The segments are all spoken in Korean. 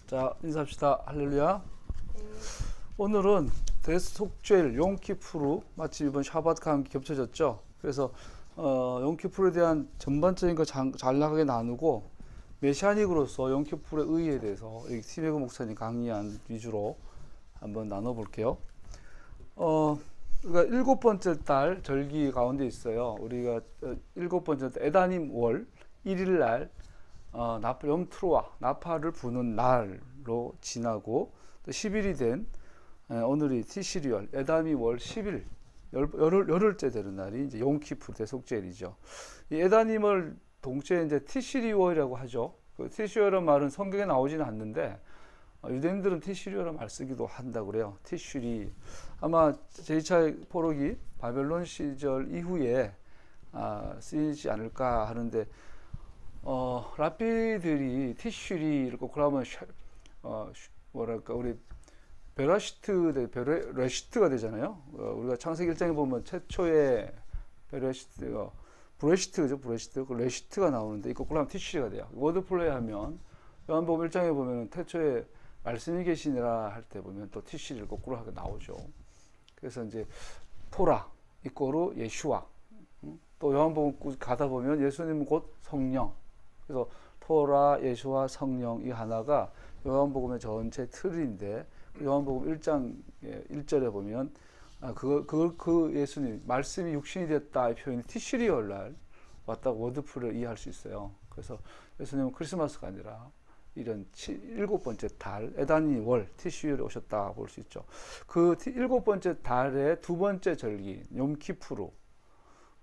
자, 인사합시다. 할렐루야. 오늘은 대속죄일 용키푸르, 마침 이번 샤밧과 함께 겹쳐졌죠. 그래서 용키푸르에 대한 전반적인 거 잘나가게 나누고, 메시아닉으로서 용키푸르의 의의에 대해서 티베그 목사님 강의한 위주로 한번 나눠볼게요. 우리가 일곱 번째 달 절기 가운데 있어요. 우리가 일곱 번째 달 에다님 월 1일 날 염트로와 나팔을 부는 날로 지나고, 또 10일이 된 오늘이 티시리얼 에다미 월 10일 열흘째 되는 날이 이제 용키푸르 대속죄일이죠. 이 에다님을 동시에 이제 티시리얼이라고 하죠. 그 티시리얼이라는 말은 성경에 나오지는 않는데 유대인들은 티시리얼이라는 말 쓰기도 한다고 그래요. 티슈리. 아마 제2차 포로기 바벨론 시절 이후에 쓰이지 않을까 하는데, 랍비들이 티슈리를 꼭 그러면 뭐랄까 우리 레시트가 되잖아요. 우리가 창세기 1장에 보면 최초의 브레시트죠. 그 레시트가 나오는데 이거 그러면 티슈리가 돼요. 워드플레이 하면 요한복음 1장에 보면 태초에 말씀이 계시니라 할 때 보면 또 티슈리를 거꾸로 하게 나오죠. 그래서 이제 토라 이꼬르 예슈아. 또 요한복음 가다 보면 예수님은 곧 성령. 그래서 토라, 예수와 성령 이 하나가 요한복음의 전체 틀인데, 요한복음 1장 1절에 보면 그 예수님 말씀이 육신이 됐다 이 표현이 티시리얼 날 왔다고 워드풀을 이해할 수 있어요. 그래서 예수님은 크리스마스가 아니라 이런 일곱 번째 달 에다니 월 티시리얼에 오셨다 볼 수 있죠. 그 일곱 번째 달의 두 번째 절기 욤키푸르를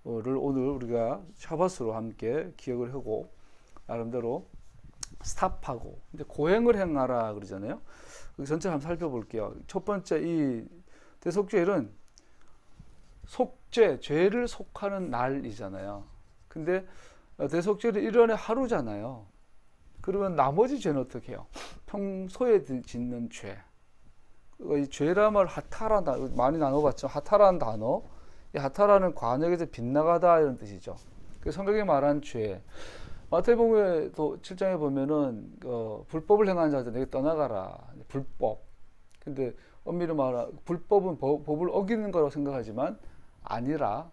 오늘 우리가 샤밧으로 함께 기억을 하고, 나름대로 스탑하고 이제 고행을 행하라 그러잖아요. 여기 전체 한번 살펴볼게요. 첫 번째, 이 대속죄일은 속죄, 죄를 속하는 날이잖아요. 근데 대속죄일은 1년에 하루잖아요. 그러면 나머지 죄는 어떻게 해요? 평소에 짓는 죄. 이 죄란 말 하타라, 많이 나눠봤죠. 하타라는 단어. 이 하타라는 관역에서 빗나가다 이런 뜻이죠. 그 성경에 말한 죄. 마태복음에도 7장에 보면은 불법을 행하는 자들 내게 떠나가라. 불법. 근데 엄밀히 말하 불법은 법을 어기는 거라고 생각하지만 아니라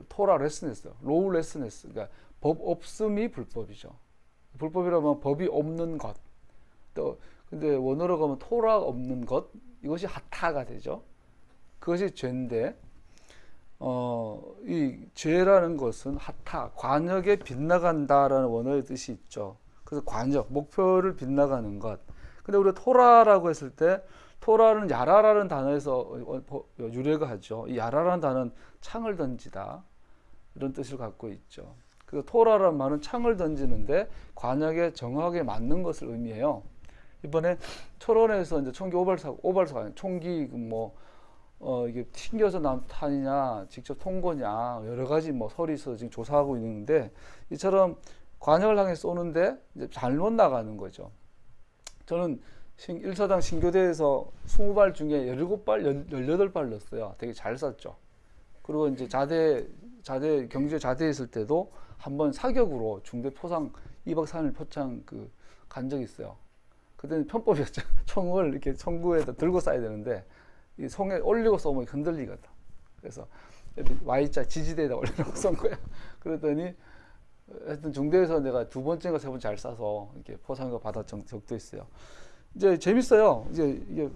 토라 레스네스, 로우 레스네스. 그러니까 법 없음이 불법이죠. 불법이라면 법이 없는 것. 또 근데 원어로 가면 토라 없는 것. 이것이 하타가 되죠. 그것이 죄인데, 이 죄라는 것은 하타, 관역에 빗나간다라는 원어의 뜻이 있죠. 그래서 관역, 목표를 빗나가는 것. 근데 우리가 토라라고 했을 때, 토라는 야라라는 단어에서 유래가 하죠. 이 야라라는 단어는 창을 던지다, 이런 뜻을 갖고 있죠. 그래서 토라라는 말은 창을 던지는데 관역에 정확하게 맞는 것을 의미해요. 이번에 철원에서 이제 총기 오발사가 총기 이게 튕겨서 난 탄이냐, 직접 통거냐, 여러 가지 설이 있어서 지금 조사하고 있는데, 이처럼 관역을 향해 쏘는데 이제 잘못 나가는 거죠. 저는 1사당 신교대에서 20발 중에 17발, 18발 넣었어요. 되게 잘 쐈죠. 그리고 이제 경제 자대 있을 때도 한번 사격으로 중대 포상 2박 3일 표창 간 적이 있어요. 그때는 편법이었죠. 총을 이렇게 총구에다 들고 쏴야 되는데, 이 송에 올리고 쏘면 흔들리거든. 그래서 Y자 지지대에다 올리고 쏜 거야. 그랬더니 하여튼 중대에서 내가 두 번째인가 세 번째 잘 쏴서 이렇게 포상을 받았던 적도 있어요. 이제 재밌어요. 이제 이게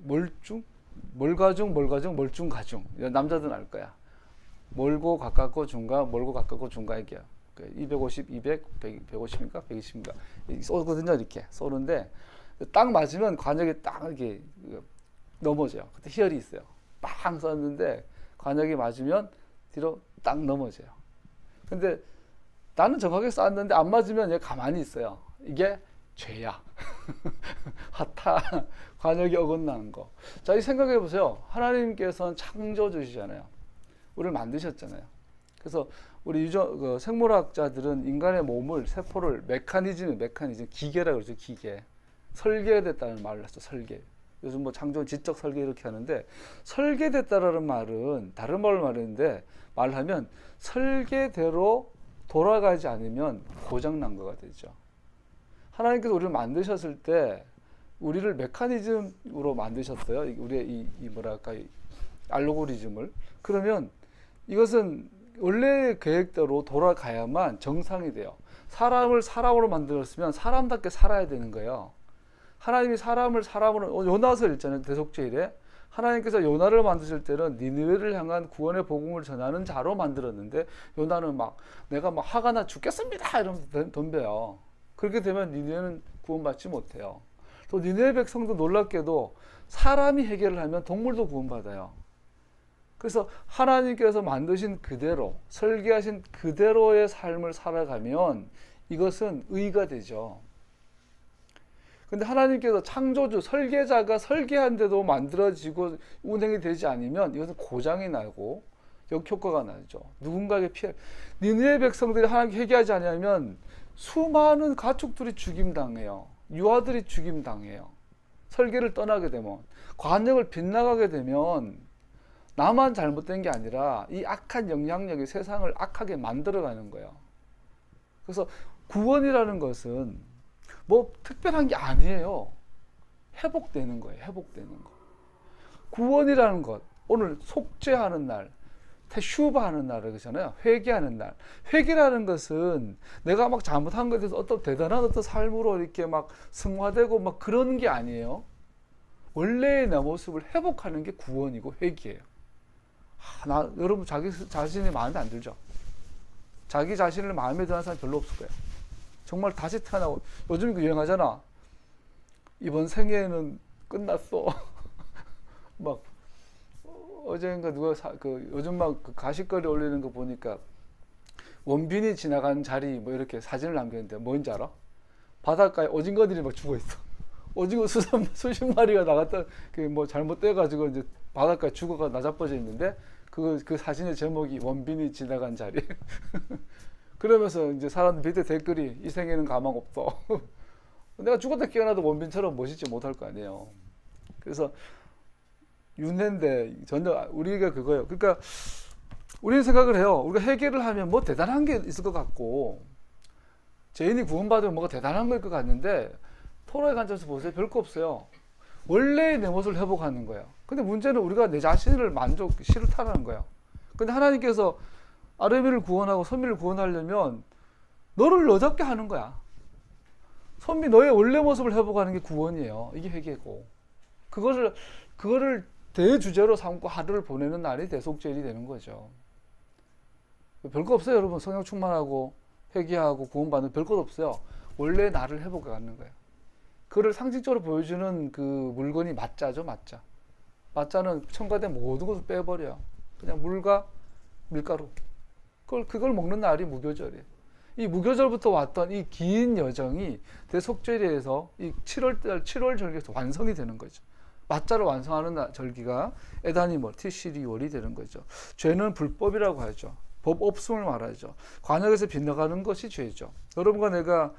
멀중 가중. 남자들은 알 거야. 멀고 가깝고 중간, 멀고 가깝고 중간 이게 250, 200, 150인가 120인가 쏘거든요. 이렇게 쏘는데 딱 맞으면 관역이 딱 이렇게 넘어져요. 그때 희열이 있어요. 빵 쐈는데 관역이 맞으면 뒤로 딱 넘어져요. 근데 나는 정확하게 쐈는데 안 맞으면 얘 가만히 있어요. 이게 죄야. 하타, 관역이 어긋나는 거. 자, 이 생각해 보세요. 하나님께서는 창조주시잖아요. 우리를 만드셨잖아요. 그래서 우리 생물학자들은 인간의 몸을, 세포를 메커니즘, 기계라고 그러죠. 기계. 설계됐다는 말을 했어. 설계. 요즘 창조 지적 설계 이렇게 하는데, 설계됐다라는 말은 다른 말로 하나님께서 우리를 만드셨을 때 우리를 메커니즘으로 만드셨어요. 우리의 이 뭐랄까 이 알고리즘을. 그러면 이것은 원래 계획대로 돌아가야만 정상이 돼요. 사람을 사람으로 만들었으면 사람답게 살아야 되는 거예요. 하나님이 사람을 사람으로, 요나서 읽잖아요. 대속죄일에 하나님께서 요나를 만드실 때는 니느웨를 향한 구원의 복음을 전하는 자로 만들었는데, 요나는 막 내가 막 화가 나 죽겠습니다 이러면서 덤벼요. 그렇게 되면 니느웨는 구원받지 못해요. 또 니느웨 백성도 놀랍게도 사람이 해결을 하면 동물도 구원받아요. 그래서 하나님께서 만드신 그대로, 설계하신 그대로의 삶을 살아가면 이것은 의가 되죠. 근데 하나님께서 창조주, 설계자가 설계한 대로 만들어지고 운행이 되지 않으면 이것은 고장이 나고 역효과가 나죠. 누군가에게 피해. 니느웨 백성들이 하나님께 회개하지 않으면 수많은 가축들이 죽임당해요. 유아들이 죽임당해요. 설계를 떠나게 되면, 관역을 빗나가게 되면 나만 잘못된 게 아니라 이 악한 영향력이 세상을 악하게 만들어가는 거예요. 그래서 구원이라는 것은 뭐 특별한 게 아니에요. 회복되는 거예요. 회복되는 거. 구원이라는 것, 오늘 속죄하는 날, 테슈바 하는 날을 그러잖아요. 회개하는 날. 회개라는 것은 내가 막 잘못한 것에 대해서 어떤 대단한 어떤 삶으로 이렇게 막 승화되고 막 그런 게 아니에요. 원래의 내 모습을 회복하는 게 구원이고 회개예요. 여러분 자기 자신이 마음에 안 들죠? 자기 자신을 마음에 드는 사람 별로 없을 거예요. 정말 다시 태어나고, 요즘 이거 유행하잖아. 이번 생애는 끝났어. 막 어제인가 누가 요즘 막 그 가십거리 올리는 거 보니까 원빈이 지나간 자리 뭐 이렇게 사진을 남겼는데 뭔지 알아? 바닷가에 오징어들이 막 죽어 있어. 오징어 수십 마리가 나갔다 뭐 잘못돼가지고 이제 바닷가에 죽어가 나자빠져 있는데 그 사진의 제목이 원빈이 지나간 자리. 그러면서 이제 사람들 밑에 댓글이 이 생에는 가망 없어. 내가 죽었다 깨어나도 원빈처럼 멋있지 못할 거 아니에요. 그래서 윤회인데 전혀 우리가 그거예요. 그러니까 우리는 생각을 해요. 우리가 회개를 하면 뭐 대단한 게 있을 것 같고, 죄인이 구원받으면 뭐가 대단한 걸 것 같는데, 토라의 관점에서 보세요. 별거 없어요. 원래의 내 모습을 회복하는 거예요. 근데 문제는 우리가 내 자신을 싫다는 거예요. 근데 하나님께서 아르미를 구원하고 선미를 구원하려면 너를 너답게 하는 거야. 선미, 너의 원래 모습을 회복하는 게 구원이에요. 이게 회개고. 그거를 대주제로 삼고 하루를 보내는 날이 대속죄일이 되는 거죠. 별거 없어요, 여러분. 성령 충만하고 회개하고 구원받는 별것 없어요. 원래 나를 회복하는 거예요. 그를 상징적으로 보여주는 그 물건이 맞자죠, 맞자. 맞자는 첨가된 모든 것을 빼버려요. 그냥 물과 밀가루. 그걸 먹는 날이 무교절이에요. 이 무교절부터 왔던 이 긴 여정이 대속죄일에서 이 7월 절기에서 완성이 되는 거죠. 맞자를 완성하는 절기가 에다니몰, 티시리월이 되는 거죠. 죄는 불법이라고 하죠. 법 없음을 말하죠. 관역에서 빗나가는 것이 죄죠. 여러분과 내가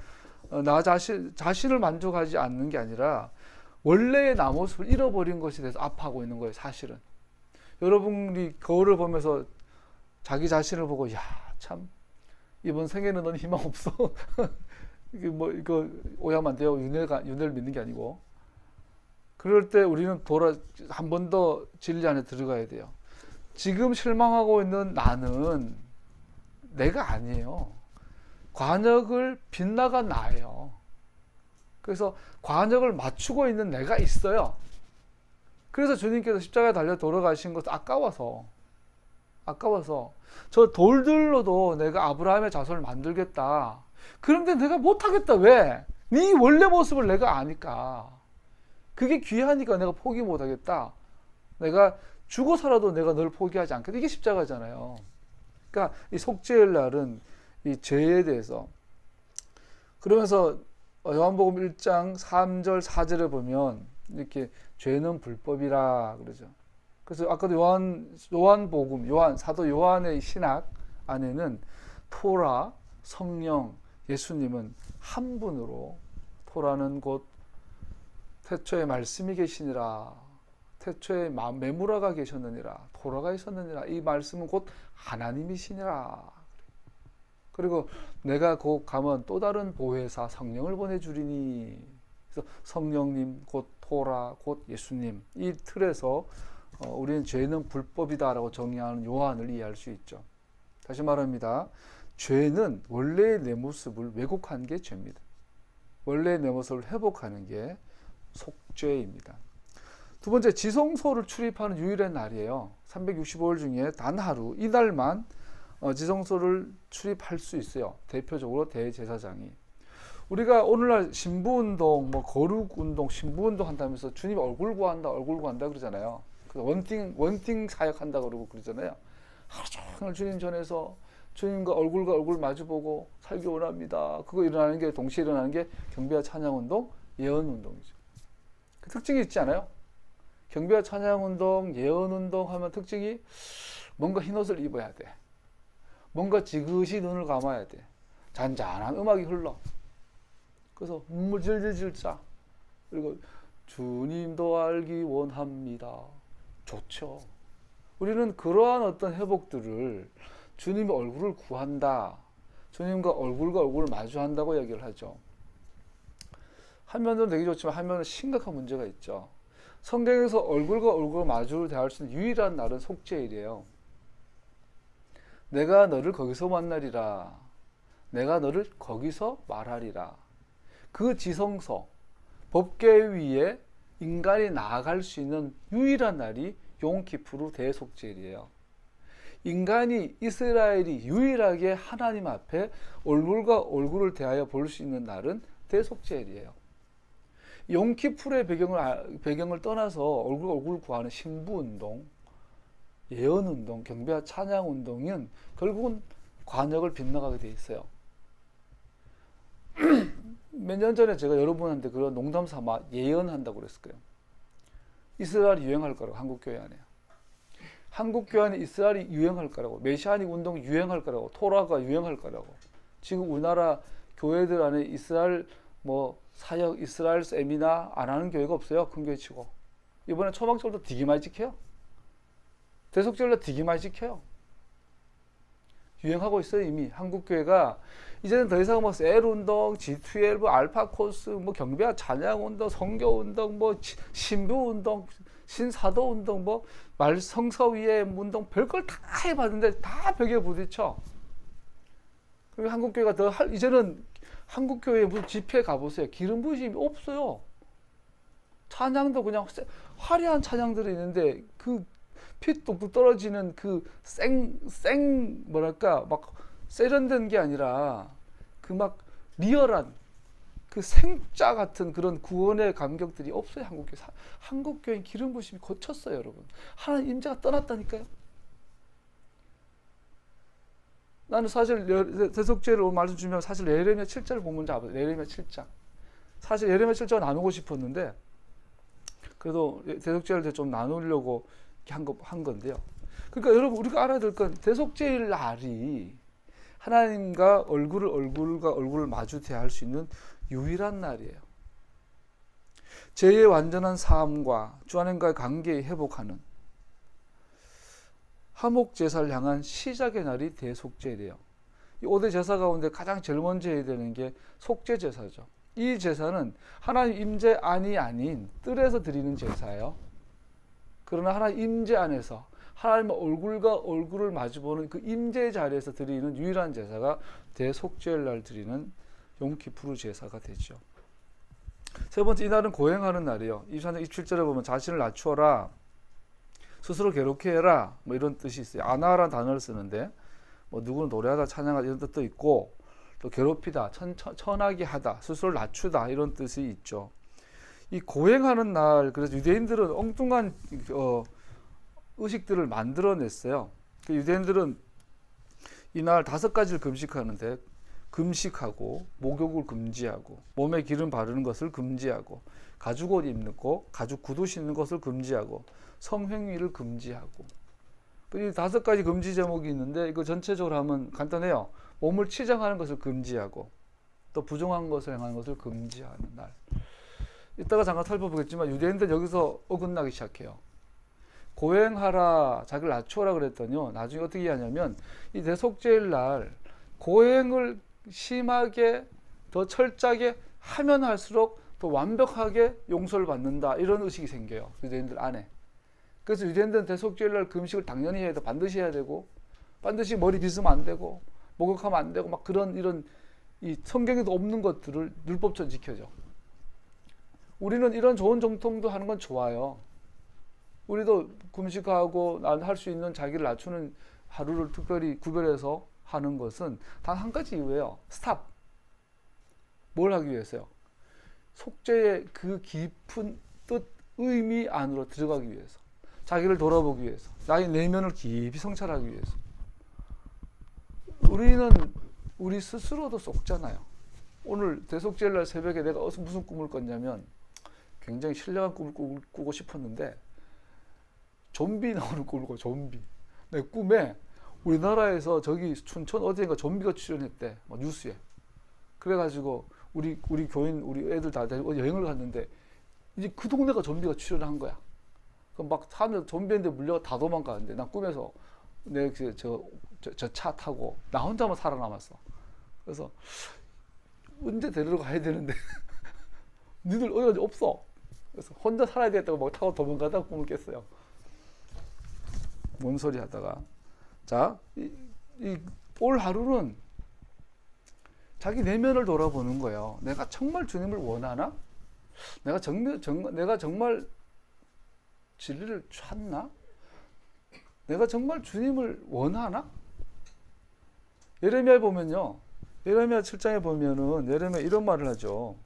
나 자신을 만족하지 않는 게 아니라 원래의 나 모습을 잃어버린 것에 대해서 아파하고 있는 거예요, 사실은. 여러분이 거울을 보면서 자기 자신을 보고, 야, 참, 이번 생에는 넌 희망 없어. 이거 오해하면 안 돼요. 윤회를 믿는 게 아니고. 그럴 때 우리는 한 번 더 진리 안에 들어가야 돼요. 지금 실망하고 있는 나는 내가 아니에요. 관역을 빗나간 나예요. 그래서 관역을 맞추고 있는 내가 있어요. 그래서 주님께서 십자가에 달려 돌아가신 것도 아까워서 저 돌들로도 내가 아브라함의 자손을 만들겠다. 그런데 내가 못하겠다. 왜? 네 원래 모습을 내가 아니까. 그게 귀하니까 내가 포기 못하겠다. 내가 죽어서라도 내가 널 포기하지 않겠다. 이게 십자가잖아요. 그러니까 이 속죄의 날은 이 죄에 대해서, 그러면서 요한복음 1장 3절 4절에 보면 이렇게 죄는 불법이라 그러죠. 그래서 아까도 요한복음, 사도 요한의 신학 안에는 토라, 성령, 예수님은 한 분으로, 토라는 곧 태초에 말씀이 계시니라, 태초에 메무라가 계셨느니라, 토라가 있었느니라, 이 말씀은 곧 하나님이시니라. 그리고 내가 곧 가면 또 다른 보혜사 성령을 보내주리니. 그래서 성령님 곧 토라 곧 예수님, 이 틀에서 우리는 죄는 불법이다라고 정의하는 요한을 이해할 수 있죠. 다시 말합니다. 죄는 원래의 내 모습을 왜곡한 게 죄입니다. 원래의 내 모습을 회복하는 게 속죄입니다. 두 번째, 지성소를 출입하는 유일한 날이에요. 365일 중에 단 하루, 이날만 지성소를 출입할 수 있어요. 대표적으로 대제사장이. 우리가 오늘날 신부운동, 뭐 거룩운동, 신부운동 한다면서 주님 얼굴 구한다 그러잖아요. 원팅 사역한다 그러고 그러잖아요. 하루 종일 주님 전에서 주님과 얼굴과 얼굴 마주보고 살기 원합니다. 그거 일어나는 게, 동시에 일어나는 게 경배와 찬양운동, 예언운동이죠. 그 특징이 있지 않아요? 경배와 찬양운동, 예언운동 하면 특징이 뭔가 흰옷을 입어야 돼. 뭔가 지그시 눈을 감아야 돼. 잔잔한 음악이 흘러. 그래서 눈물 질질질 짜. 그리고 주님도 알기 원합니다. 좋죠. 우리는 그러한 어떤 회복들을 주님의 얼굴을 구한다, 주님과 얼굴과 얼굴을 마주한다고 얘기를 하죠. 한면으로는 되게 좋지만 한면은 심각한 문제가 있죠. 성경에서 얼굴과 얼굴을 마주를 대할 수 있는 유일한 날은 속죄일이에요. 내가 너를 거기서 만나리라, 내가 너를 거기서 말하리라. 그 지성소, 법궤 위에 인간이 나아갈 수 있는 유일한 날이 용키푸르 대속죄일이에요. 인간이, 이스라엘이 유일하게 하나님 앞에 얼굴과 얼굴을 대하여 볼 수 있는 날은 대속죄일이에요. 용키푸르의 배경을 떠나서 얼굴과 얼굴을 구하는 신부운동, 예언운동, 경배와 찬양운동은 결국은 관역을 빗나가게 돼 있어요. 몇 년 전에 제가 여러분한테 그런 농담 삼아 예언한다고 그랬을 거예요. 이스라엘이 유행할 거라고, 한국교회 안에. 한국교회 안에 이스라엘이 유행할 거라고, 메시아닉 운동이 유행할 거라고, 토라가 유행할 거라고. 지금 우리나라 교회들 안에 이스라엘 사역, 이스라엘 세미나 안 하는 교회가 없어요. 큰 교회 치고. 이번에 초막절도 되게 많이 지켜요. 대속절도 되게 많이 지켜요. 유행하고 있어요. 이미 한국교회가 이제는 더 이상 셀운동, G12, 알파코스, 경배와 찬양운동, 성교운동, 신부운동, 신사도운동, 말성서위의 운동, 별걸 다 해봤는데 다 벽에 부딪혀. 그리고 한국교회가 이제는 한국교회에 무슨 집회 가보세요. 기름 부으심이 없어요. 찬양도 그냥 화려한 찬양들이 있는데 피 뚝뚝 떨어지는 세련된 게 아니라 리얼한 생자 같은 그런 구원의 감격들이 없어요. 한국교회 기름 부으심이 고쳤어요, 여러분. 하나님 임재가 떠났다니까요. 나는 사실 대속죄를 오늘 말씀 주면 사실 예레미야 7장을 보면 잡아요. 예레미야 7장. 사실 예레미야 7장을 나누고 싶었는데 그래도 대속죄를 좀 나누려고 한 건데요. 그러니까 여러분, 우리가 알아야 될 건 대속죄일 날이 하나님과 얼굴과 얼굴을 마주 대할 수 있는 유일한 날이에요. 죄의 완전한 사함과 주 하나님과의 관계에 회복하는 화목제사를 향한 시작의 날이 대속죄일이에요. 이 5대 제사 가운데 가장 제일 먼저 해야 되는 게 속죄제사죠. 이 제사는 하나님 임재 안이 아닌 뜰에서 드리는 제사예요. 그러나 하나님 임재 안에서 하나님의 얼굴과 얼굴을 마주보는 그 임재의 자리에서 드리는 유일한 제사가 대속죄일 날 드리는 용키푸르 제사가 되죠. 세 번째, 이날은 고행하는 날이에요. 24장 27절에 보면 자신을 낮추어라, 스스로 괴롭게 해라, 이런 뜻이 있어요. 아나라는 단어를 쓰는데 누구는 노래하다, 찬양하다 이런 뜻도 있고, 또 괴롭히다, 천하게 하다, 스스로를 낮추다 이런 뜻이 있죠. 이 고행하는 날, 그래서 유대인들은 엉뚱한 의식들을 만들어냈어요. 유대인들은 이날 5가지를 금식하는데, 금식하고 목욕을 금지하고 몸에 기름 바르는 것을 금지하고 가죽옷 입는 거, 가죽 구두 신는 것을 금지하고 성행위를 금지하고. 이 5가지 금지 제목이 있는데 이거 전체적으로 하면 간단해요. 몸을 치장하는 것을 금지하고 또 부정한 것을 행하는 것을 금지하는 날. 이따가 잠깐 살펴보겠지만 유대인들 여기서 어긋나기 시작해요. 고행하라, 자기를 낮추어라 그랬더니요, 나중에 어떻게 하냐면 이 대속죄일 날 고행을 심하게 더 철저하게 하면 할수록 더 완벽하게 용서를 받는다, 이런 의식이 생겨요, 유대인들 안에. 그래서 유대인들은 대속죄일날 금식을 당연히 해야 돼. 반드시 해야 되고, 반드시 머리 빗으면 안 되고, 목욕하면 안 되고, 막 그런 이런 이 성경에도 없는 것들을 율법처럼 지켜져. 우리는 이런 좋은 정통도 하는 건 좋아요. 우리도 금식하고 할 수 있는 자기를 낮추는 하루를 특별히 구별해서 하는 것은 단 한 가지 이유예요. 스탑. 뭘 하기 위해서요? 속죄의 그 깊은 뜻, 의미 안으로 들어가기 위해서, 자기를 돌아보기 위해서, 나의 내면을 깊이 성찰하기 위해서. 우리는 우리 스스로도 속잖아요. 오늘 대속죄일날 새벽에 내가 무슨 꿈을 꿨냐면, 굉장히 신령한 꿈을 꾸고 싶었는데 좀비 나오는 꿈을 꿔. 좀비. 내 꿈에 우리나라에서 저기 춘천 어디인가 좀비가 출연했대, 뉴스에. 그래가지고 우리 교인, 우리 애들 다 여행을 갔는데 이제 그 동네가 좀비가 출연한 거야. 그럼 막 사람들 좀비한테 물려가 다 도망가는데, 난 꿈에서 내 저 차 타고 나 혼자만 살아남았어. 그래서 언제 데리러 가야 되는데 니들 어디 가지 없어. 그래서 혼자 살아야 되겠다고 막 타고 도망가다가 꿈을 깼어요. 뭔 소리 하다가. 자, 올 하루는 자기 내면을 돌아보는 거예요. 내가 정말 주님을 원하나? 내가 정말 진리를 찾나? 내가 정말 주님을 원하나? 예레미야에 보면요, 예레미야 7장에 보면은 예레미야 이런 말을 하죠.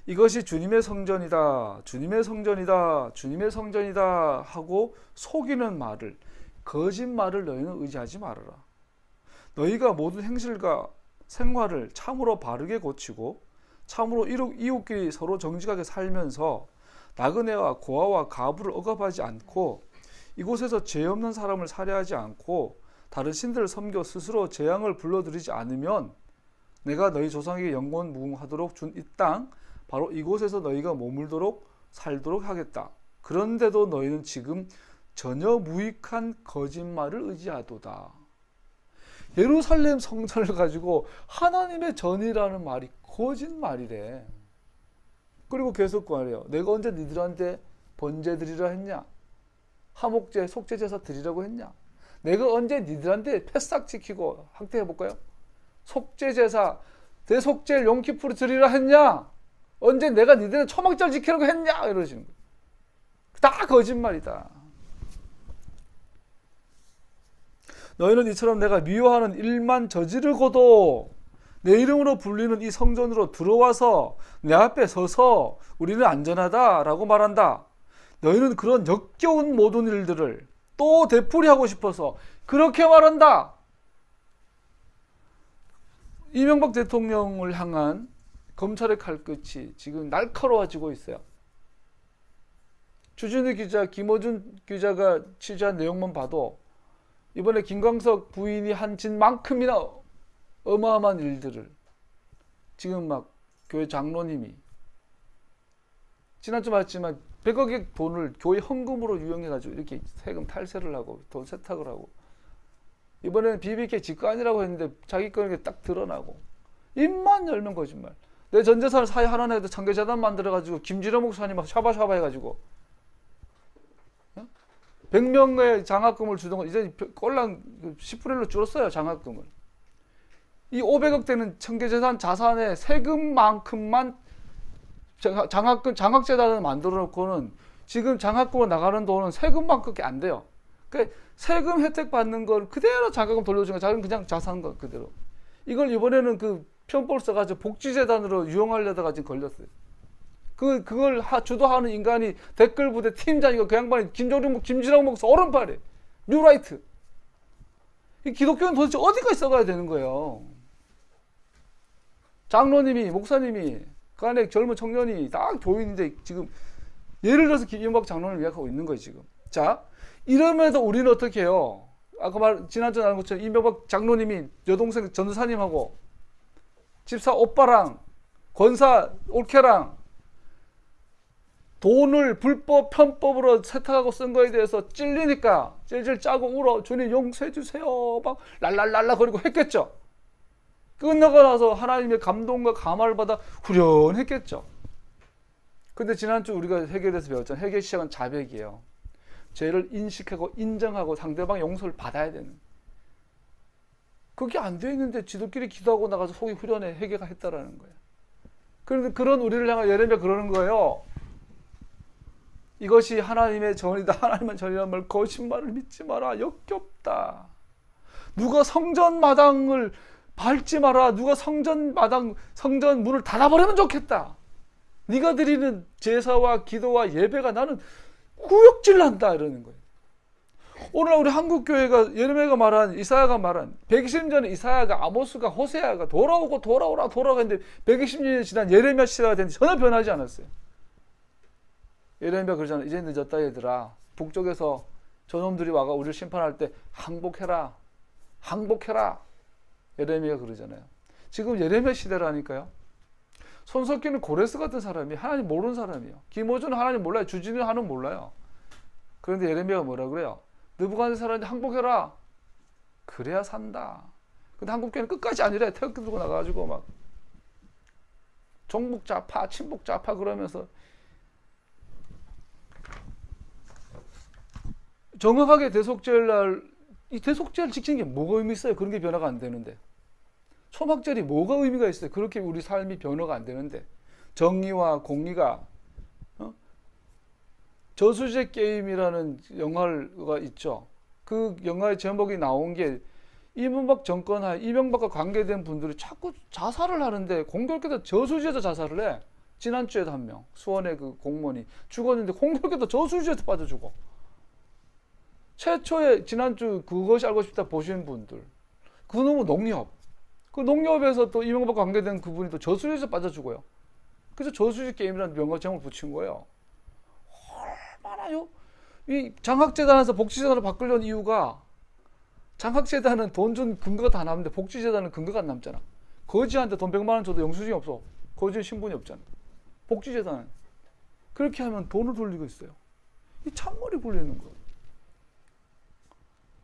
이것이 주님의 성전이다, 주님의 성전이다, 주님의 성전이다 하고 속이는 말을, 거짓말을 너희는 의지하지 말아라. 너희가 모든 행실과 생활을 참으로 바르게 고치고 참으로 이웃끼리 서로 정직하게 살면서 나그네와 고아와 가부를 억압하지 않고 이곳에서 죄 없는 사람을 살해하지 않고 다른 신들을 섬겨 스스로 재앙을 불러들이지 않으면 내가 너희 조상에게 영원 무궁하도록 준 이 땅, 바로 이곳에서 너희가 머물도록 살도록 하겠다. 그런데도 너희는 지금 전혀 무익한 거짓말을 의지하도다. 예루살렘 성전을 가지고 하나님의 전이라는 말이 거짓말이래. 그리고 계속 말해요. 내가 언제 니들한테 번제 드리라 했냐? 화목제, 속죄제사 드리라고 했냐? 내가 언제 니들한테 패싹 지키고 학대해볼까요? 속죄제사, 대속죄 용키푸르 드리라 했냐? 언제 내가 니들은 초막절 지키라고 했냐? 이러시는 거예요. 다 거짓말이다. 너희는 이처럼 내가 미워하는 일만 저지르고도 내 이름으로 불리는 이 성전으로 들어와서 내 앞에 서서 우리는 안전하다라고 말한다. 너희는 그런 역겨운 모든 일들을 또 되풀이하고 싶어서 그렇게 말한다. 이명박 대통령을 향한 검찰의 칼끝이 지금 날카로워지고 있어요. 주진우 기자, 김어준 기자가 취재한 내용만 봐도 이번에 김광석 부인이 한 짓만큼이나 어마어마한 일들을 지금 막 교회 장로님이 지난주 말했지만 100억의 돈을 교회 헌금으로 유용해가지고 이렇게 세금 탈세를 하고 돈 세탁을 하고, 이번에는 BBK 지가 아니라고 했는데 자기 거는 딱 드러나고, 입만 열면 거짓말. 내 전 재산을 사회 하나에도 청계재단 만들어가지고 김진호 목사님 샤바샤바 해가지고 100명의 장학금을 주던 거 이제 꼴랑 10분의 1로 줄었어요. 장학금을. 이 500억 되는 청계재산 자산의 세금만큼만 장학재단을 만들어 놓고는 지금 장학금으로 나가는 돈은 세금만큼밖에 안 돼요. 그러니까 세금 혜택 받는 걸 그대로 장학금 돌려주는 거, 자기는 그냥 자산 거 그대로. 이걸 이번에는 그 편법을 써가지고 복지재단으로 유용하려다가 지금 걸렸어요. 그걸 주도하는 인간이 댓글 부대 팀장이고, 그 양반이 김진호 목사 오른팔에 뉴라이트. 이 기독교는 도대체 어디까지 써가야 되는 거예요? 장로님이, 목사님이, 그 안에 젊은 청년이 다 교인인데 지금 예를 들어서 이명박 장로를 위약하고 있는 거예요 지금. 자, 이러면서 우리는 어떻게 해요? 아까 지난주에 나온 것처럼 이명박 장로님이 여동생 전도사님하고 집사 오빠랑 권사 올케랑 돈을 불법 편법으로 세탁하고 쓴 거에 대해서 찔리니까 찔찔 짜고 울어 주님 용서해 주세요 막 랄랄랄라 거리고 했겠죠. 끝나고 나서 하나님의 감동과 감화를 받아 후련했겠죠. 근데 지난주 우리가 회개에 대해서 배웠잖아요. 회개 시작은 자백이에요. 죄를 인식하고 인정하고 상대방 용서를 받아야 되는. 그게 안 돼 있는데 지들끼리 기도하고 나가서 속이 후련해 회개가 했다라는 거예요. 그런데 그런 우리를 향해 예레미야 그러는 거예요. 이것이 하나님의 전이다. 하나님의 전이란 말 거짓말을 믿지 마라. 역겹다. 누가 성전 마당을 밟지 마라. 누가 성전 마당 성전 문을 닫아버리면 좋겠다. 네가 드리는 제사와 기도와 예배가 나는 구역질 난다 이러는 거예요. 오늘 우리 한국교회가 예레미야가 말한 이사야가 말한 120년 전에 이사야가 아모스가 호세아가 돌아오라 했는데 120년이 지난 예레미야 시대가 됐는데 전혀 변하지 않았어요. 예레미야 그러잖아요. 이제 늦었다 얘들아. 북쪽에서 저놈들이 와가 우리를 심판할 때 항복해라. 예레미야 그러잖아요. 지금 예레미야 시대라니까요. 손석기는 고레스 같은 사람이 하나님 모르는 사람이에요. 김호준은 하나님 몰라요. 주진우는 하나님 몰라요. 그런데 예레미야가 뭐라 그래요? 느부갓네살한테 항복해라. 그래야 산다. 근데 한국교회는 끝까지 아니래. 태극기 들고 나가가지고 막 종북 좌파, 친북 좌파 그러면서 정확하게 대속죄일 이 대속죄를 지키는 게 뭐가 의미 있어요? 그런 게 변화가 안 되는데. 초막절이 뭐가 의미가 있어요? 그렇게 우리 삶이 변화가 안 되는데. 정의와 공의가 저수지 게임이라는 영화가 있죠. 그 영화의 제목이 나온 게 이명박 정권 하에 이명박과 관계된 분들이 자꾸 자살을 하는데 공교롭게도 저수지에서 자살을 해. 지난주에도 한 명 수원의 그 공무원이 죽었는데 공교롭게도 저수지에서 빠져 죽어. 최초의 지난주 그것이 알고 싶다 보신 분들 그놈은 농협 그 농협에서 또 이명박과 관계된 그분이 또 저수지에서 빠져 죽어요. 그래서 저수지 게임이라는 명화 제목을 붙인 거예요. 얼마나요? 이 장학재단에서 복지재단으로 바꾸려는 이유가 장학재단은 돈 준 근거가 다 남는데 복지재단은 근거가 안 남잖아. 거지한테 돈 100만 원 줘도 영수증이 없어. 거지는 신분이 없잖아. 복지재단은 그렇게 하면 돈을 돌리고 있어요. 이 찬머리 굴리는 거예요.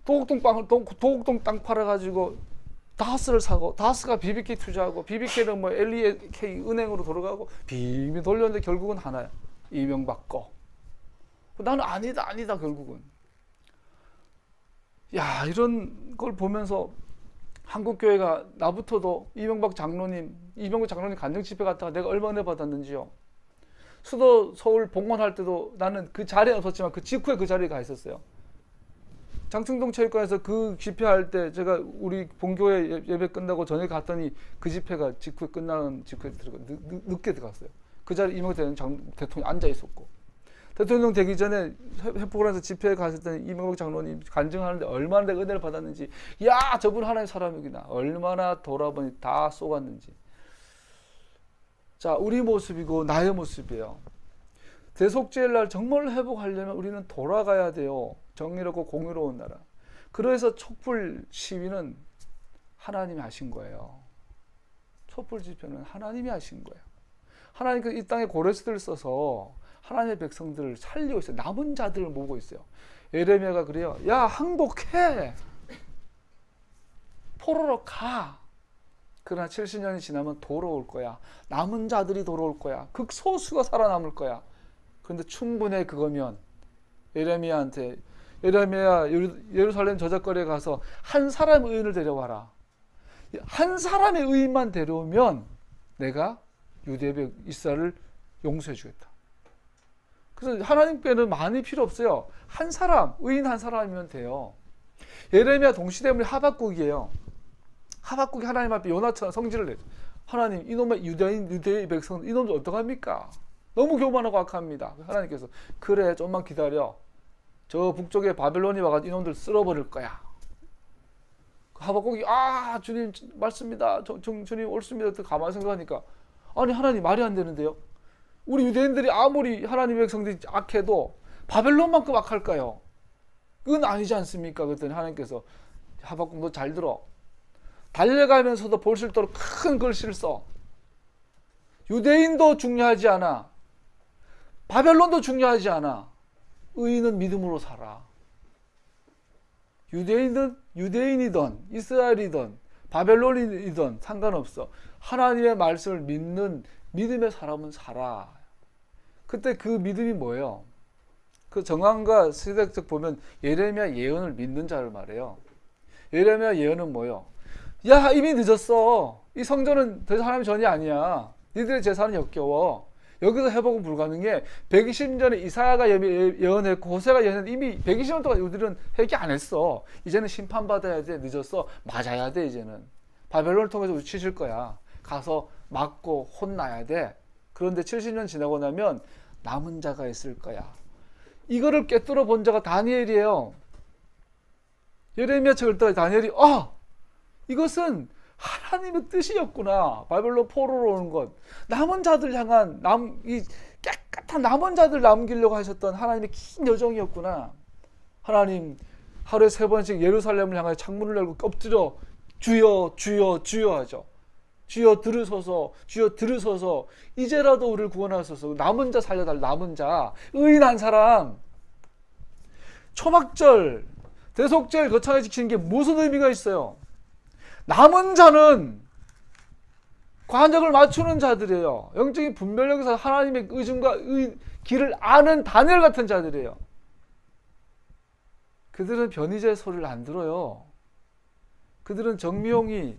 도곡동 땅 팔아가지고 다스를 사고 다스가 BBK 투자하고 BBK는 뭐 LEK 은행으로 돌아가고 빙빙 돌렸는데 결국은 하나야. 이명박 거. 나는 아니다 결국은. 야 이런 걸 보면서 한국교회가 나부터도 이명박 장로님 간증 집회 갔다가 내가 얼마 은혜 받았는지요. 수도 서울 봉헌할 때도 나는 그 자리에 없었지만 그 직후에 그 자리에 가 있었어요. 장충동 체육관에서 그 집회할 때 제가 우리 본교회 예배 끝나고 저녁에 갔더니 그 집회가 직후에 끝나는 집회에 늦게 들어갔어요. 그 자리에 이명박 대통령이 앉아 있었고 대통령 되기 전에 회포관에서 집회에 갔을 때 이명박 장로님 간증하는데 얼마나 내가 은혜를 받았는지 야 저분 하나님의 사람이구나 얼마나 돌아보니 다 쏘갔는지. 자 우리 모습이고 나의 모습이에요. 대속죄일 날 정말로 회복하려면 우리는 돌아가야 돼요. 정의롭고 공의로운 나라. 그래서 촛불 시위는 하나님이 하신 거예요. 촛불 집회는 하나님이 하신 거예요. 하나님께서 이 땅에 고레스들을 써서 하나님의 백성들을 살리고 있어요. 남은 자들을 모으고 있어요. 예레미야가 그래요. 야 항복해. 포로로 가. 그러나 70년이 지나면 돌아올 거야. 남은 자들이 돌아올 거야. 극소수가 살아남을 거야. 그런데 충분해 그거면 예레미야한테 예레미야 예루살렘 저작거리에 가서 한 사람의 의인을 데려와라. 한 사람의 의인만 데려오면 내가 유대백 이스라엘을 용서해 주겠다. 그래서 하나님께는 많이 필요 없어요. 한 사람, 의인 한 사람이면 돼요. 예레미야 동시대물이 하박국이에요. 하박국이 하나님 앞에 요나처럼 성질을 내죠. 하나님 이놈의 유대의 백성 이놈들 어떡합니까? 너무 교만하고 악합니다. 하나님께서 그래 좀만 기다려. 저 북쪽에 바벨론이 와가지고 이놈들 쓸어버릴 거야. 하박국이 아 주님 맞습니다. 주님 옳습니다. 가만히 생각하니까 아니 하나님 말이 안 되는데요. 우리 유대인들이 아무리 하나님의 백성들이 악해도 바벨론만큼 악할까요? 그건 아니지 않습니까? 그랬더니 하나님께서 하박국 너 잘 들어. 달려가면서도 볼 수 있도록 큰 글씨를 써. 유대인도 중요하지 않아. 바벨론도 중요하지 않아. 의인은 믿음으로 살아. 유대인이든 이스라엘이든 바벨론이든 상관없어. 하나님의 말씀을 믿는 믿음의 사람은 살아. 그때 그 믿음이 뭐예요? 그 정황과 시대적 보면 예레미야 예언을 믿는 자를 말해요. 예레미야 예언은 뭐예요? 야, 이미 늦었어. 이 성전은 더 이상 하나님의 전이 아니야. 니들의 제사는 역겨워. 여기서 회복은 불가능해. 120년 전에 이사야가 예언했고 호세가 예언했는데 이미 120년 동안 우리들은 회개 안 했어. 이제는 심판받아야 돼. 늦었어. 맞아야 돼. 이제는 바벨론을 통해서 우리 치실 거야. 가서 맞고 혼나야 돼. 그런데 70년 지나고 나면 남은 자가 있을 거야. 이거를 꿰뚫어 본 자가 다니엘이에요. 예레미야 책을 읽다가 다니엘이 이것은 하나님의 뜻이었구나. 바벨론 포로로 오는 것. 남은 자들 향한 이 깨끗한 남은 자들 남기려고 하셨던 하나님의 긴 여정이었구나. 하나님 하루에 3번씩 예루살렘을 향하여 창문을 열고 엎드려 주여 주여 주여 하죠. 주여 들으소서 주여 들으소서 이제라도 우리를 구원하소서. 남은 자 살려달라. 남은 자 의인 한 사람. 초막절 대속절 거창하게 지키는 게 무슨 의미가 있어요? 남은 자는 관역을 맞추는 자들이에요. 영적인 분별력에서 하나님의 의중과 길을 아는 다니엘 같은 자들이에요. 그들은 변희재의 소리를 안 들어요. 그들은 정미용이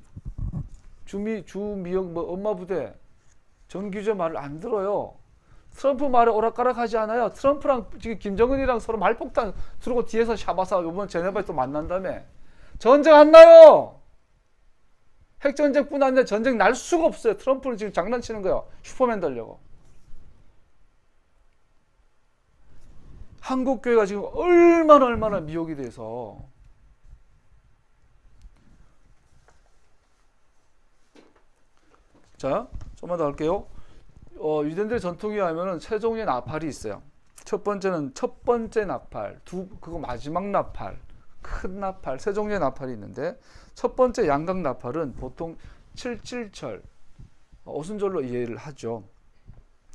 주미영 엄마 부대 정규재 말을 안 들어요. 트럼프 말에 오락가락하지 않아요. 트럼프랑 지금 김정은이랑 서로 말폭탄 들고 뒤에서 샤바사 이번 제네바에 또 만난다며. 전쟁 안 나요. 핵전쟁뿐 아니라 전쟁 날 수가 없어요. 트럼프는 지금 장난치는 거예요. 슈퍼맨 되려고. 한국교회가 지금 얼마나 미혹이 돼서 자, 좀만 더 할게요. 유대인들의 전통에 하면은 세 종류의 나팔이 있어요. 첫 번째 나팔, 그거 마지막 나팔, 큰 나팔, 세 종류의 나팔이 있는데 첫 번째 양각 나팔은 보통 7.7철 오순절로 이해를 하죠.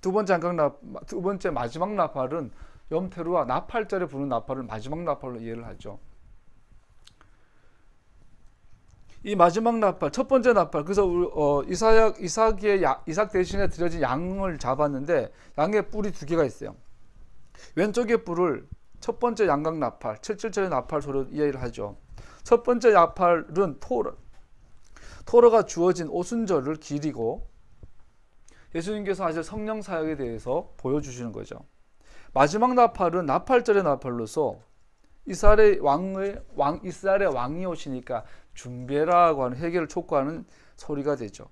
두 번째 마지막 나팔은 염태루와 나팔절에 부는 나팔을 마지막 나팔로 이해를 하죠. 이 마지막 나팔, 첫 번째 나팔, 그래서 이삭 대신에 드려진 양을 잡았는데 양의 뿔이 2개가 있어요. 왼쪽의 뿔을 첫 번째 양각 나팔, 7.7절의 나팔 소리로 이해를 하죠. 첫 번째 나팔은 토라가 주어진 오순절을 기리고 예수님께서 하실 성령 사역에 대해서 보여주시는 거죠. 마지막 나팔은 나팔절의 나팔로서 이스라엘의 왕이 오시니까 준비라고 하는 회개를 촉구하는 소리가 되죠.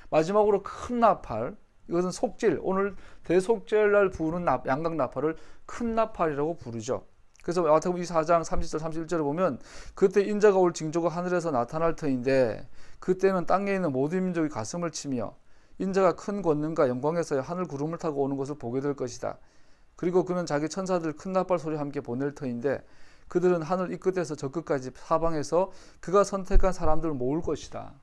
마지막으로 큰 나팔, 이것은 속죄일, 오늘 대속죄일날 부르는 양각 나팔을 큰 나팔이라고 부르죠. 그래서 마태복음 24장 30절 31절에 보면 그때 인자가 올 징조가 하늘에서 나타날 터인데 그때는 땅에 있는 모든 민족이 가슴을 치며 인자가 큰 권능과 영광에서 하늘 구름을 타고 오는 것을 보게 될 것이다. 그리고 그는 자기 천사들 큰 나팔 소리와 함께 보낼 터인데 그들은 하늘 이 끝에서 저 끝까지 사방에서 그가 선택한 사람들을 모을 것이다.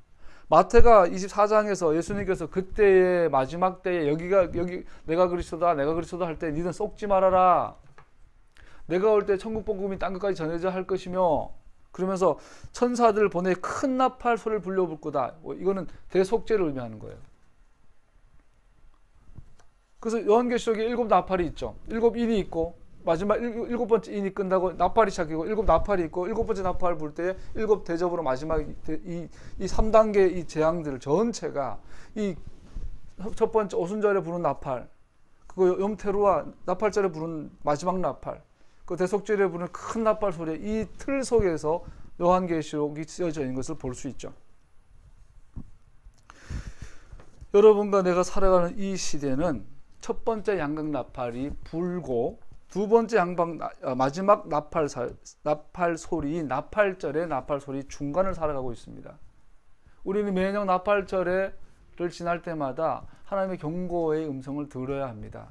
마태가 24장에서 예수님께서 그때의 마지막 때에 여기 내가 그리스도다 내가 그리스도다 할 때 니는 속지 말아라. 내가 올 때 천국 복음이 땅 끝까지 전해져야 할 것이며 그러면서 천사들을 보내 큰 나팔 소리를 불려볼 거다. 이거는 대속죄를 의미하는 거예요. 그래서 요한계시록에 7 나팔이 있죠. 7 인이 있고 마지막 7번째 인이 끝나고 나팔이 시작이고 7 나팔이 있고 7번째 나팔을 불 때 7 대접으로 마지막 이 3단계 이 재앙들 전체가 이 첫 번째 오순절에 부른 나팔, 그거 염태루와 나팔절에 부른 마지막 나팔, 그 대속절에 부른 큰 나팔 소리, 이 틀 속에서 요한계시록이 쓰여져 있는 것을 볼 수 있죠. 여러분과 내가 살아가는 이 시대는 첫 번째 양각 나팔이 불고 두 번째 마지막 나팔 소리인 나팔절의 나팔 소리 중간을 살아가고 있습니다. 우리는 매년 나팔절을 지날 때마다 하나님의 경고의 음성을 들어야 합니다.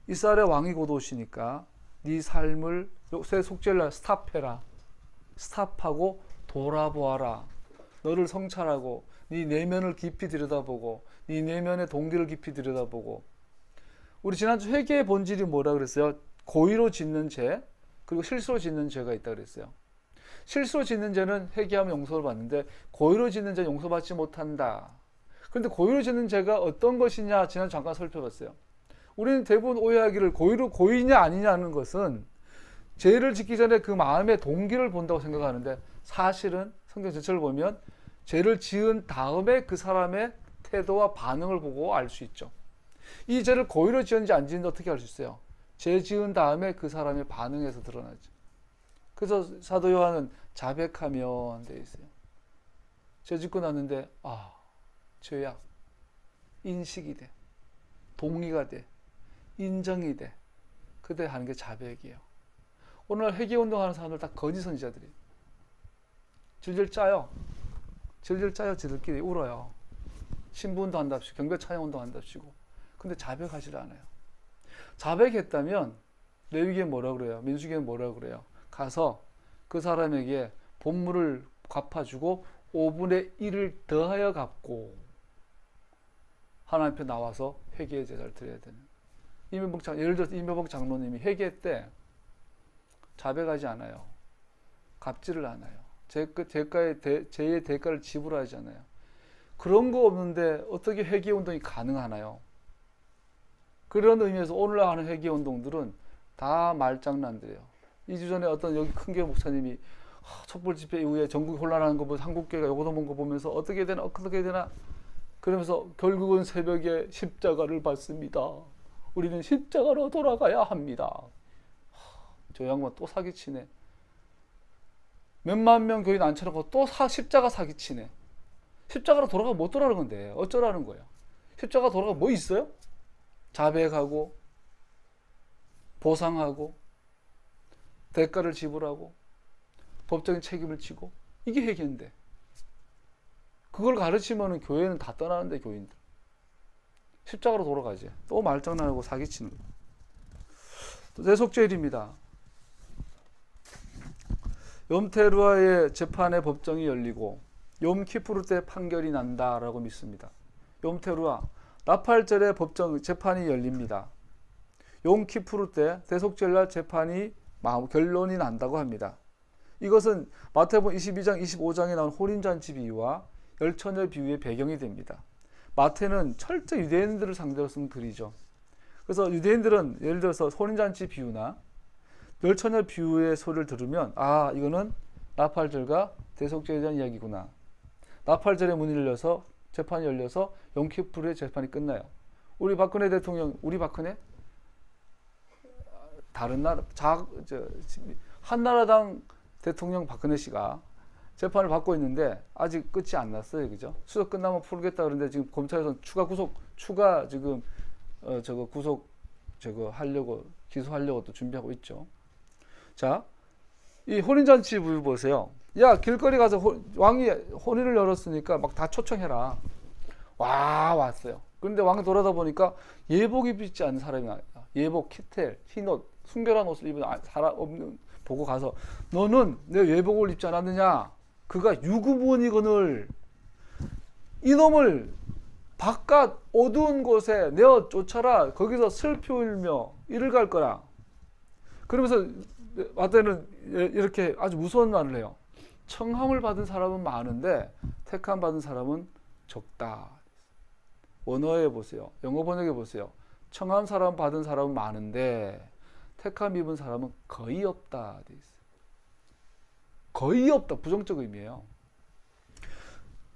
이스라엘의 왕이 곧 오시니까 네 삶을 새 속죄를 스탑해라. 스탑하고 돌아보아라. 너를 성찰하고 네 내면을 깊이 들여다보고 네 내면의 동기를 깊이 들여다보고 우리 지난주 회개의 본질이 뭐라 그랬어요? 고의로 짓는 죄, 그리고 실수로 짓는 죄가 있다 그랬어요. 실수로 짓는 죄는 회개하면 용서를 받는데 고의로 짓는 죄는 용서받지 못한다. 그런데 고의로 짓는 죄가 어떤 것이냐 지난주 잠깐 살펴봤어요. 우리는 대부분 오해하기를 고의냐 아니냐는 것은 죄를 짓기 전에 그 마음의 동기를 본다고 생각하는데, 사실은 성경 전체를 보면 죄를 지은 다음에 그 사람의 태도와 반응을 보고 알 수 있죠. 이 죄를 고의로 지었는지 안 지었는지 어떻게 알 수 있어요? 죄 지은 다음에 그 사람의 반응에서 드러나죠. 그래서 사도 요한은 자백하면 돼 있어요. 죄 짓고 났는데 죄야, 인식이 돼, 동의가 돼, 인정이 돼. 그때 하는 게 자백이에요. 오늘 회개운동하는 사람들 다 거짓 선지자들이에요. 질질 짜요. 지들끼리 울어요. 신부운동 한답시고 경배 찬양운동 한답시고. 근데 자백하지 않아요. 자백했다면 레위기에 뭐라 그래요? 민수기에 뭐라 그래요? 가서 그 사람에게 본물을 갚아주고 5분의 1을 더하여 갚고 하나님 앞에 나와서 회개의 제사를 드려야 되는. 예를 들어서 이명복 장로님이 회개 때 자백하지 않아요. 갚지를 않아요. 죄의 대가를 지불하지 않아요. 그런 거 없는데 어떻게 회개운동이 가능하나요? 그런 의미에서 오늘 하는 회개운동들은 다 말장난들이에요. 2주 전에 어떤 여기 큰교회 목사님이 촛불 집회 이후에 전국이 혼란하는 거 보면서 한국교회가 요거 넘은 거 보면서 어떻게 되나 그러면서 결국은 새벽에 십자가를 받습니다. 우리는 십자가로 돌아가야 합니다. 저 양반 또 사기치네. 몇만 명 교인 앉혀놓고 또 십자가 사기치네. 십자가로 돌아가 못 돌아가는 건데 어쩌라는 거예요? 십자가 돌아가 뭐 있어요? 자백하고 보상하고 대가를 지불하고 법적인 책임을 지고, 이게 회개인데 그걸 가르치면 교회는 다 떠나는데, 교인들 십자가로 돌아가지. 또 말장난하고 사기치는 거. 또 대속죄일입니다. 욤테루아의 재판의 법정이 열리고 욤키푸르 때 판결이 난다라고 믿습니다. 욤테루아 나팔절의 재판이 열립니다. 욤키푸르 때 대속죄일날 재판이 결론이 난다고 합니다. 이것은 마태복음 22장 25장에 나온 혼인잔치 비유와 열처녀 비유의 배경이 됩니다. 마태는 철저 유대인들을 상대로 쓴 글이죠. 그래서 유대인들은 예를 들어서 혼인잔치 비유나 열처녀 비유의 소리를 들으면 이거는 나팔절과 대속죄에 대한 이야기구나. 나팔절의 문이 열려서 재판이 열려서 욤키푸르의 재판이 끝나요. 우리 박근혜 대통령, 다른 나라 한나라당 대통령 박근혜 씨가 재판을 받고 있는데 아직 끝이 안 났어요, 그죠? 수사 끝나면 풀겠다 그러는데 지금 검찰에서는 기소하려고 또 준비하고 있죠. 자, 이 혼인잔치 부부 보세요. 야, 길거리 가서 왕이 혼인을 열었으니까 막 다 초청해라. 왔어요. 그런데 왕이 돌아다 보니까 예복 입지 않은 사람이 나와요. 예복, 키텔, 흰옷, 순결한 옷을 입은 사람 없는 보고 가서, 너는 내 예복을 입지 않았느냐? 그가 유구무원이거늘 이놈을 바깥 어두운 곳에 내어 쫓아라. 거기서 슬피 울며 이를 갈 거라. 그러면서 마태는 이렇게 아주 무서운 말을 해요. 청함을 받은 사람은 많은데 택함 받은 사람은 적다. 원어에 보세요. 영어 번역에 보세요. 청함 사람 받은 사람은 많은데 택함 입은 사람은 거의 없다 돼 있어요. 거의 없다. 부정적 의미예요.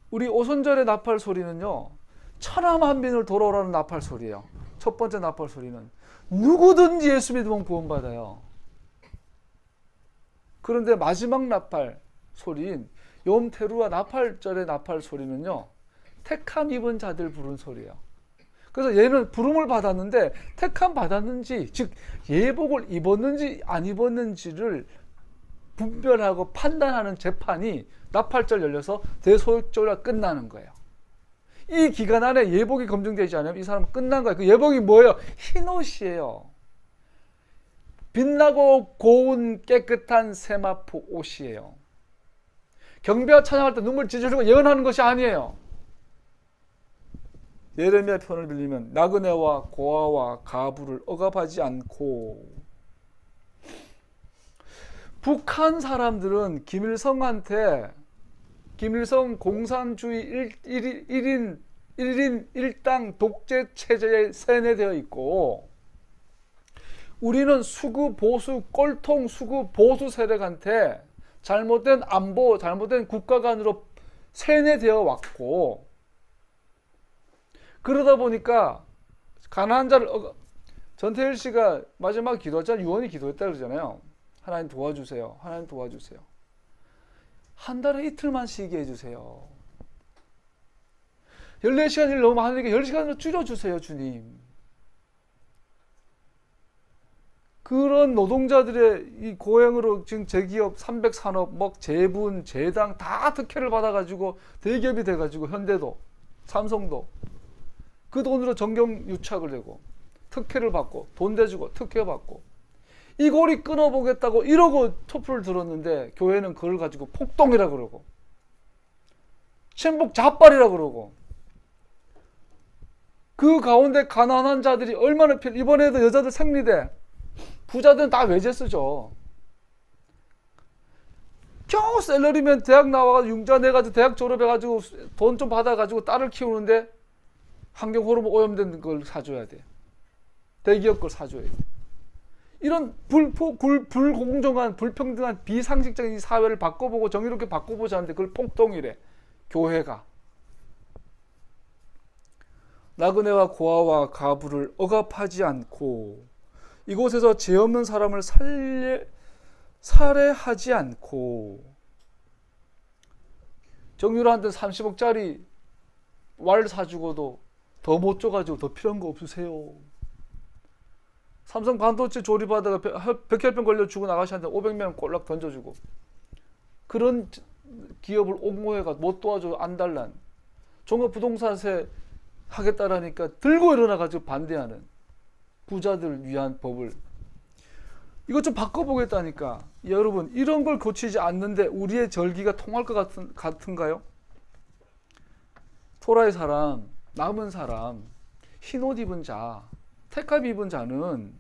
우리 오순절의 나팔 소리는요, 천하만민을 돌아오라는 나팔 소리예요. 첫 번째 나팔 소리는 누구든지 예수 믿으면 구원받아요. 그런데 마지막 나팔 소리인 욤테루아 나팔절의 나팔 소리는요, 택함 입은 자들 부른 소리예요. 그래서 얘는 부름을 받았는데 택함 받았는지, 즉 예복을 입었는지 안 입었는지를 분별하고 판단하는 재판이 나팔절 열려서 대속죄가 끝나는 거예요. 이 기간 안에 예복이 검증되지 않으면 이 사람은 끝난 거예요. 그 예복이 뭐예요? 흰옷이에요. 빛나고 고운 깨끗한 세마포 옷이에요. 경배와 찬양할 때 눈물 찢어지고 예언하는 것이 아니에요. 예레미야 편을 빌리면 나그네와 고아와 가부를 억압하지 않고. 북한 사람들은 김일성한테 김일성 공산주의 1인 1당 독재 체제에 세뇌되어 있고, 우리는 수구 보수 꼴통 수구 보수 세력한테 잘못된 안보, 잘못된 국가관으로 세뇌되어 왔고, 그러다 보니까 가난한 자를 전태일 씨가 마지막 기도했잖아요. 유언이 기도했다 그러잖아요. 하나님 도와주세요. 하나님 도와주세요. 한 달에 이틀만 쉬게 해주세요. 14시간 일 너무 많으니까 10시간으로 줄여주세요, 주님. 그런 노동자들의 이 고행으로 지금 제기업, 300산업, 뭐 재분, 재당 다 특혜를 받아가지고 대기업이 돼가지고 현대도, 삼성도 그 돈으로 정경 유착을 되고 특혜를 받고 돈 대주고 특혜 받고 이 고리 끊어보겠다고 이러고 토플을 들었는데 교회는 그걸 가지고 폭동이라 그러고 친북 자빨이라 그러고 그 가운데 가난한 자들이 얼마나 이번에도 여자들 생리대 부자들은 다 외제 쓰죠. 겨우 셀러리면 대학 나와가지고 융자 내가지고 대학 졸업해가지고 돈 좀 받아가지고 딸을 키우는데 환경 호르몬 오염된 걸 사줘야 돼. 대기업 걸 사줘야 돼. 이런 불공정한 불평등한 비상식적인 사회를 바꿔보고 정의롭게 바꿔보자 하는데 그걸 폭동이래. 교회가. 나그네와 고아와 가부를 억압하지 않고 이곳에서 죄 없는 사람을 살해하지 않고 정유라한테 30억짜리 왈 사주고도 더 못 줘가지고 더 필요한 거 없으세요? 삼성 반도체 조립하다가 백혈병 걸려 죽은 아가씨한테 500명 꼴락 던져주고 그런 기업을 옹호해가 못 도와줘 안달난 종합부동산세 하겠다라니까 들고 일어나가지고 반대하는 부자들 위한 법을 이것 좀 바꿔보겠다니까. 여러분 이런 걸 고치지 않는데 우리의 절기가 통할 것 같은가요? 토라의 사람, 남은 사람, 흰옷 입은 자, 택합 입은 자는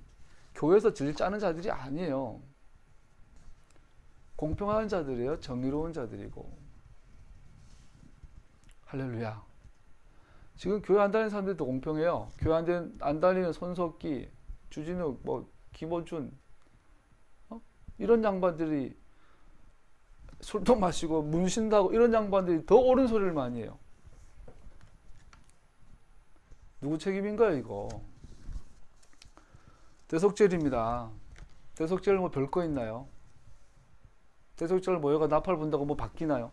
교회에서 질 짜는 자들이 아니에요. 공평한 자들이에요. 정의로운 자들이고. 할렐루야. 지금 교회 안 다니는 사람들도 공평해요. 교회 안 다니는 손석기, 주진욱, 김호준 이런 양반들이 술도 마시고 문신다고 이런 양반들이 더 옳은 소리를 많이 해요. 누구 책임인가요 이거? 대속죄입니다. 대속죄를 뭐 별거 있나요? 대속죄를 모여가 나팔 분다고 뭐 바뀌나요?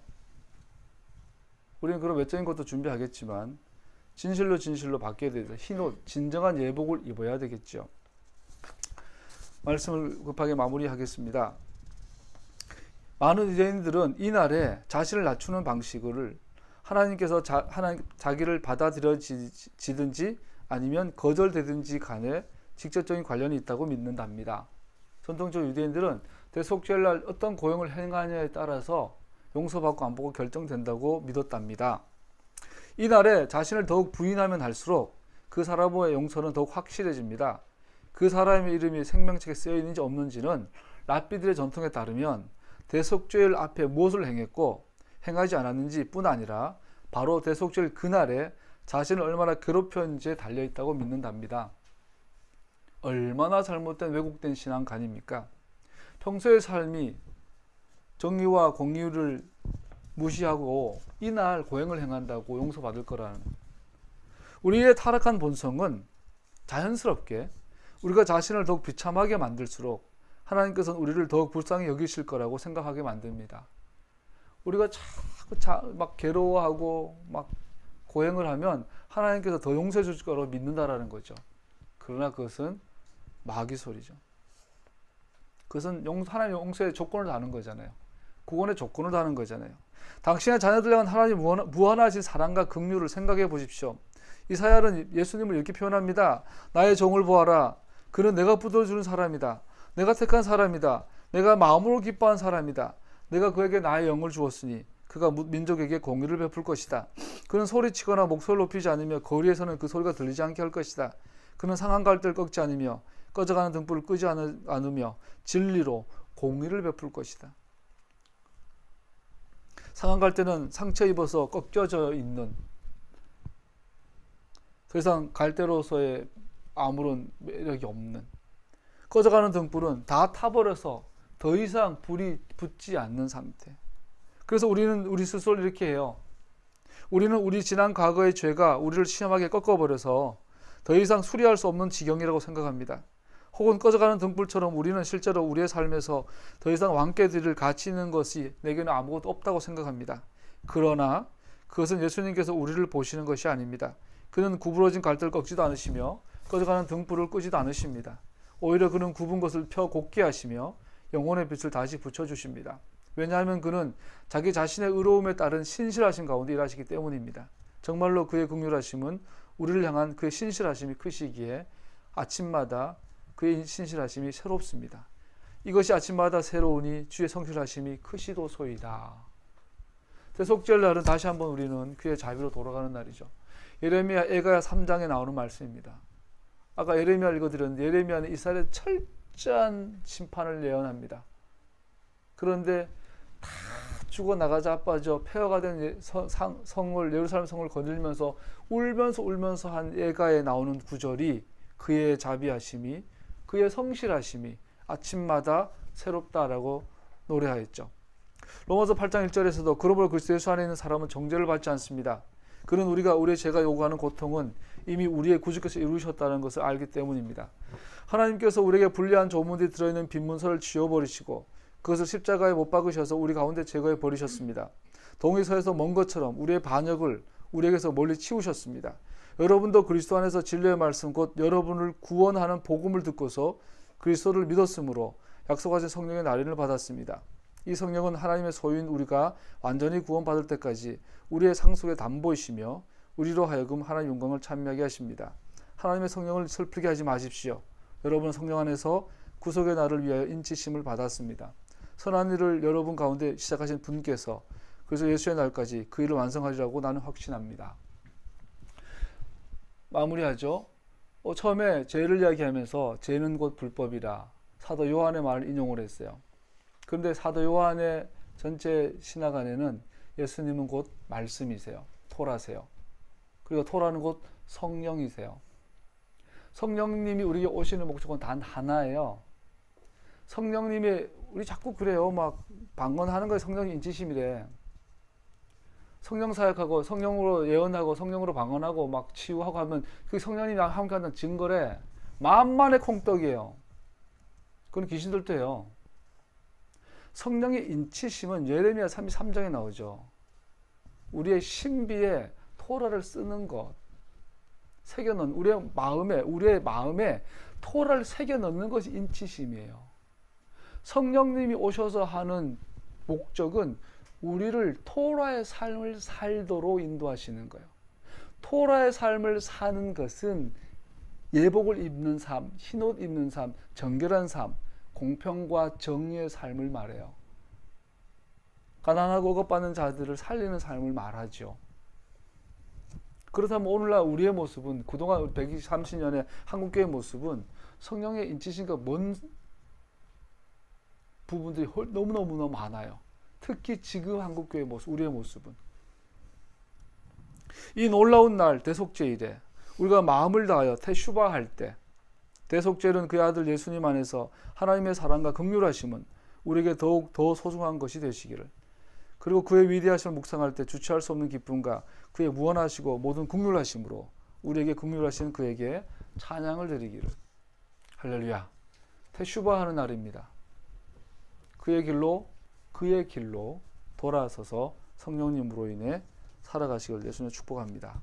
우리는 그런 외적인 것도 준비하겠지만 진실로 바뀌어야 되죠. 흰옷, 진정한 예복을 입어야 되겠죠. 말씀을 급하게 마무리하겠습니다. 많은 유대인들은 이날에 자신을 낮추는 방식을 하나님께서 자기를 받아들여지든지 아니면 거절되든지 간에 직접적인 관련이 있다고 믿는답니다. 전통적 유대인들은 대속죄날 어떤 고행을 행하냐에 따라서 용서받고 안 받고 결정된다고 믿었답니다. 이날에 자신을 더욱 부인하면 할수록 그 사람의 용서는 더욱 확실해집니다. 그 사람의 이름이 생명책에 쓰여 있는지 없는지는 랍비들의 전통에 따르면 대속죄일 앞에 무엇을 행했고 행하지 않았는지 뿐 아니라 바로 대속죄일 그날에 자신을 얼마나 괴롭혔는지에 달려있다고 믿는답니다. 얼마나 잘못된 왜곡된 신앙관입니까? 평소의 삶이 정의와 공의를 무시하고 이날 고행을 행한다고 용서받을 거라는. 우리의 타락한 본성은 자연스럽게 우리가 자신을 더욱 비참하게 만들수록 하나님께서는 우리를 더욱 불쌍히 여기실 거라고 생각하게 만듭니다. 우리가 자꾸 막 괴로워하고 막 고행을 하면 하나님께서 더 용서해 주실 거라고 믿는다라는 거죠. 그러나 그것은 마귀 소리죠. 그것은 하나님의 용서의 조건을 다는 거잖아요. 구원의 조건을 다는 거잖아요. 당신의 자녀들 향한 하나님 무한하신 사랑과 긍휼을 생각해 보십시오. 이사야는 예수님을 이렇게 표현합니다. 나의 종을 보아라. 그는 내가 붙들어주는 사람이다. 내가 택한 사람이다. 내가 마음으로 기뻐한 사람이다. 내가 그에게 나의 영을 주었으니 그가 민족에게 공의를 베풀 것이다. 그는 소리치거나 목소리를 높이지 않으며 거리에서는 그 소리가 들리지 않게 할 것이다. 그는 상한 갈대를 꺾지 않으며 꺼져가는 등불을 끄지 않으며 진리로 공의를 베풀 것이다. 상한 갈대는 상처 입어서 꺾여져 있는, 더 이상 갈대로서의 아무런 매력이 없는, 꺼져가는 등불은 다 타버려서 더 이상 불이 붙지 않는 상태. 그래서 우리는 우리 스스로를 이렇게 해요. 우리는 우리 지난 과거의 죄가 우리를 심하게 꺾어버려서 더 이상 수리할 수 없는 지경이라고 생각합니다. 혹은 꺼져가는 등불처럼 우리는 실제로 우리의 삶에서 더 이상 왕께 드릴 가치 있는 것이 내게는 아무것도 없다고 생각합니다. 그러나 그것은 예수님께서 우리를 보시는 것이 아닙니다. 그는 구부러진 갈대를 꺾지도 않으시며 꺼져가는 등불을 끄지도 않으십니다. 오히려 그는 굽은 것을 펴 곱게 하시며 영혼의 빛을 다시 붙여주십니다. 왜냐하면 그는 자기 자신의 의로움에 따른 신실하심 가운데 일하시기 때문입니다. 정말로 그의 긍휼하심은 우리를 향한 그의 신실하심이 크시기에 아침마다 그의 신실하심이 새롭습니다. 이것이 아침마다 새로우니 주의 성실하심이 크시도소이다. 대속죄의 날은 다시 한번 우리는 그의 자비로 돌아가는 날이죠. 예레미야 에가야 3장에 나오는 말씀입니다. 아까 예레미야 읽어드렸는데 예레미야는 이스라엘에 철저한 심판을 예언합니다. 그런데 다 죽어나가 자빠져 폐허가 된 성을, 예루살렘 성을 거닐면서 울면서 한 에가에 나오는 구절이 그의 자비하심이, 그의 성실하심이 아침마다 새롭다라고 노래하였죠. 로마서 8장 1절에서도 그러므로 그리스도 예수 안에 있는 사람은 정죄를 받지 않습니다. 그는 우리의 죄가 요구하는 고통은 이미 우리의 구주께서 이루셨다는 것을 알기 때문입니다. 하나님께서 우리에게 불리한 조문들이 들어있는 빈 문서를 지워버리시고 그것을 십자가에 못 박으셔서 우리 가운데 제거해 버리셨습니다. 동의서에서 먼 것처럼 우리의 반역을 우리에게서 멀리 치우셨습니다. 여러분도 그리스도 안에서 진리의 말씀 곧 여러분을 구원하는 복음을 듣고서 그리스도를 믿었으므로 약속하신 성령의 날인을 받았습니다. 이 성령은 하나님의 소유인 우리가 완전히 구원받을 때까지 우리의 상속의 담보이시며 우리로 하여금 하나님의 영광을 찬미하게 하십니다. 하나님의 성령을 슬프게 하지 마십시오. 여러분은 성령 안에서 구속의 날을 위하여 인치심을 받았습니다. 선한 일을 여러분 가운데 시작하신 분께서 그래서 예수의 날까지 그 일을 완성하리라고 나는 확신합니다. 마무리하죠. 처음에 죄를 이야기하면서 죄는 곧 불법이라 사도 요한의 말을 인용을 했어요. 그런데 사도 요한의 전체 신학 안에는 예수님은 곧 말씀이세요. 토라세요. 그리고 토라는 곧 성령이세요. 성령님이 우리에게 오시는 목적은 단 하나예요. 성령님이 우리 자꾸 그래요. 막 방언하는 거에 성령이 인치심이래. 성령 사역하고 성령으로 예언하고 성령으로 방언하고 막 치유하고 하면 그게 성령님이 함께하는 증거래. 만만의 콩떡이에요. 그건 귀신들도 해요. 성령의 인치심은 예레미야 33장에 나오죠. 우리의 신비에 토라를 쓰는 것, 새겨넣는 우리의 마음에 토라를 새겨넣는 것이 인치심이에요. 성령님이 오셔서 하는 목적은 우리를 토라의 삶을 살도록 인도하시는 거예요. 토라의 삶을 사는 것은 예복을 입는 삶, 흰옷 입는 삶, 정결한 삶, 공평과 정의의 삶을 말해요. 가난하고 억압받는 자들을 살리는 삶을 말하죠. 그렇다면 오늘날 우리의 모습은, 그동안 130년의 한국교회의 모습은 성령의 인치심과 먼 부분들이 너무너무 많아요. 특히 지금 한국교회의 모습, 우리의 모습은. 이 놀라운 날 대속죄일에 우리가 마음을 다하여 테슈바할 때, 대속죄는 그의 아들 예수님 안에서 하나님의 사랑과 긍휼하심은 우리에게 더욱 더 소중한 것이 되시기를, 그리고 그의 위대하심을 묵상할 때 주체할 수 없는 기쁨과 그의 무한하시고 모든 긍휼하심으로 우리에게 긍휼하신 그에게 찬양을 드리기를. 할렐루야. 테슈바하는 날입니다. 그의 길로 돌아서서 성령님으로 인해 살아가시길 예수님 축복합니다.